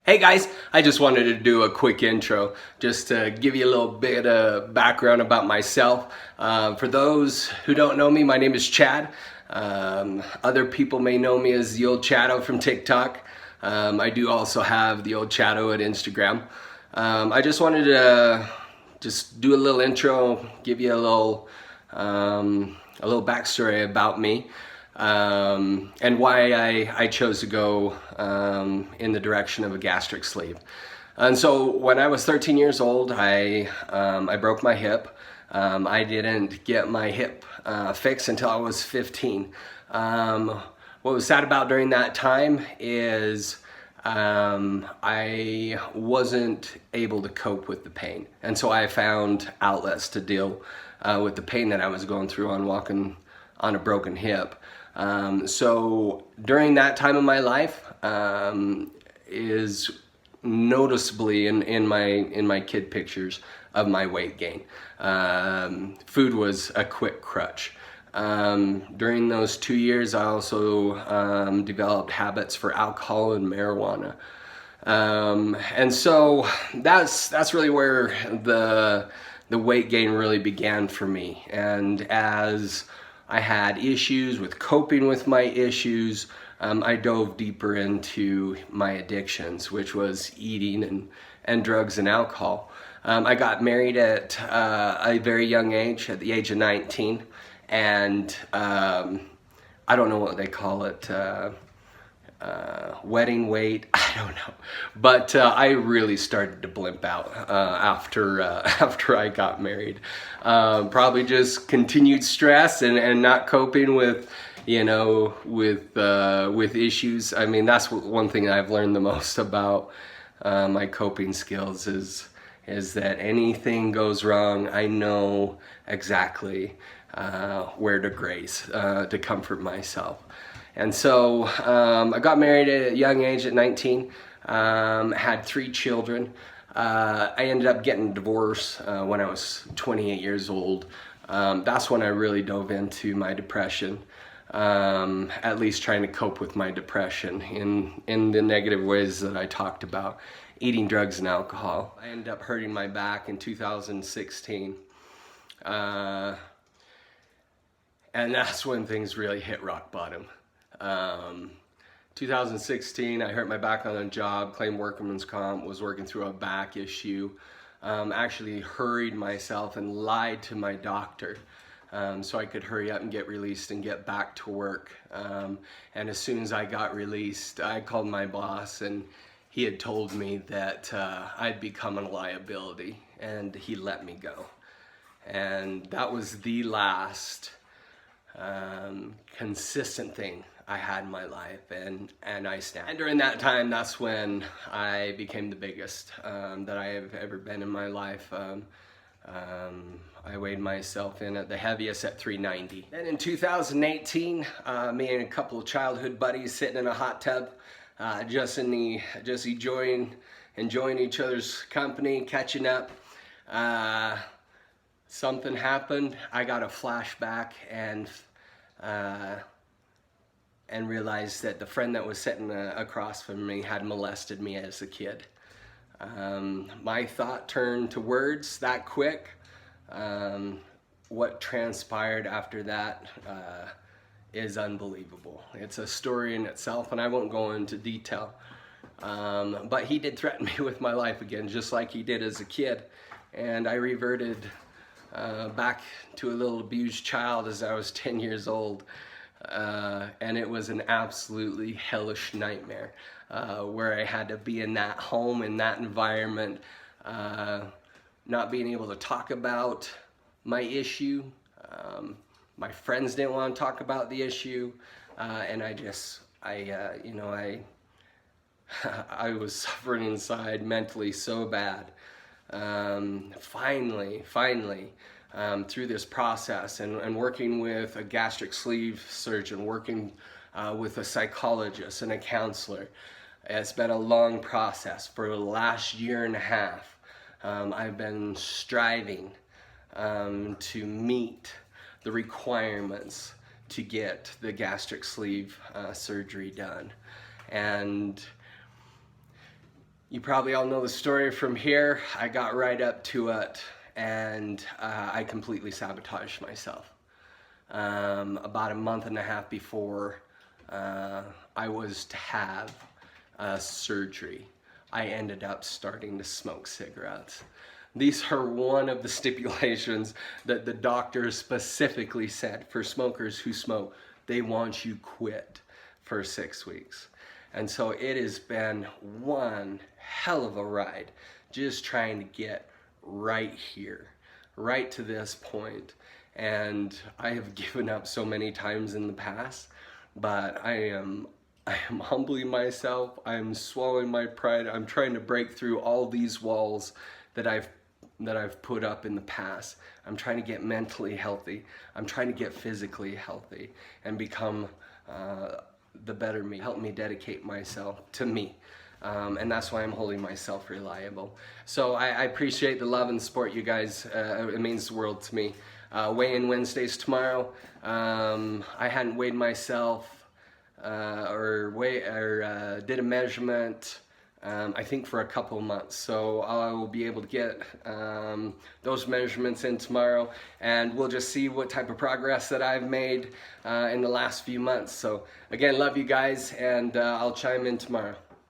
Hey guys, I just wanted to do a quick intro just to give you a little bit of background about myself. For those who don't know me, my name is Chad. Other people may know me as the old Chado from TikTok. I do also have the old Chado at Instagram. I just wanted to just do a little intro, give you a little backstory about me. And why I chose to go in the direction of a gastric sleeve. And so when I was 13 years old, I broke my hip. I didn't get my hip fixed until I was 15. What was sad about during that time is I wasn't able to cope with the pain. And so I found outlets to deal with the pain that I was going through on walking on a broken hip. So during that time of my life is noticeably in my kid pictures of my weight gain. Food was a quick crutch. During those 2 years, I also developed habits for alcohol and marijuana. And so that's really where the weight gain really began for me. And as I had issues with coping with my issues, I dove deeper into my addictions, which was eating and drugs and alcohol. I got married at a very young age, at the age of 19, and I don't know what they call it, wedding weight, I don't know. But I really started to blimp out after I got married. Probably just continued stress and not coping with, with issues. I mean, that's one thing I've learned the most about my coping skills is that anything goes wrong, I know exactly where to graze to comfort myself. And so I got married at a young age at 19, had 3 children. I ended up getting divorced when I was 28 years old. That's when I really dove into my depression, at least trying to cope with my depression in the negative ways that I talked about, eating drugs and alcohol. I ended up hurting my back in 2016. And that's when things really hit rock bottom. 2016, I hurt my back on a job, claimed workman's comp, was working through a back issue, actually hurried myself and lied to my doctor so I could hurry up and get released and get back to work. And as soon as I got released, I called my boss, and he had told me that I'd become a liability, and he let me go. And that was the last consistent thing I had in my life, and I stand. And during that time, that's when I became the biggest that I have ever been in my life. I weighed myself in at the heaviest at 390. Then in 2018, me and a couple of childhood buddies sitting in a hot tub, just enjoying each other's company, catching up. Something happened. I got a flashback and realized that the friend that was sitting across from me had molested me as a kid. My thought turned to words that quick. What transpired after that is unbelievable. It's a story in itself, and I won't go into detail. But he did threaten me with my life again, just like he did as a kid. And I reverted back to a little abused child as I was 10 years old. And it was an absolutely hellish nightmare where I had to be in that home, in that environment, not being able to talk about my issue. My friends didn't want to talk about the issue, and I was suffering inside mentally so bad. Finally, through this process and working with a gastric sleeve surgeon, working with a psychologist and a counselor. It's been a long process. For the last year and a half, I've been striving to meet the requirements to get the gastric sleeve surgery done. And You probably all know the story from here. I got right up to it, and I completely sabotaged myself. About a month and a half before I was to have surgery, I ended up starting to smoke cigarettes. These are one of the stipulations that the doctor specifically said for smokers who smoke. They want you quit for 6 weeks. And so it has been one hell of a ride just trying to get right here, right to this point. And I have given up so many times in the past, but I am humbling myself. I'm swallowing my pride. I'm trying to break through all these walls that I've put up in the past. I'm trying to get mentally healthy. I'm trying to get physically healthy and become the better me. Help me dedicate myself to me. And that's why I'm holding myself reliable. So I appreciate the love and support, you guys. It means the world to me. Weigh-in Wednesdays tomorrow. I hadn't weighed myself did a measurement I think for a couple of months, so I will be able to get those measurements in tomorrow, and we'll just see what type of progress that I've made in the last few months. So again, love you guys, and I'll chime in tomorrow.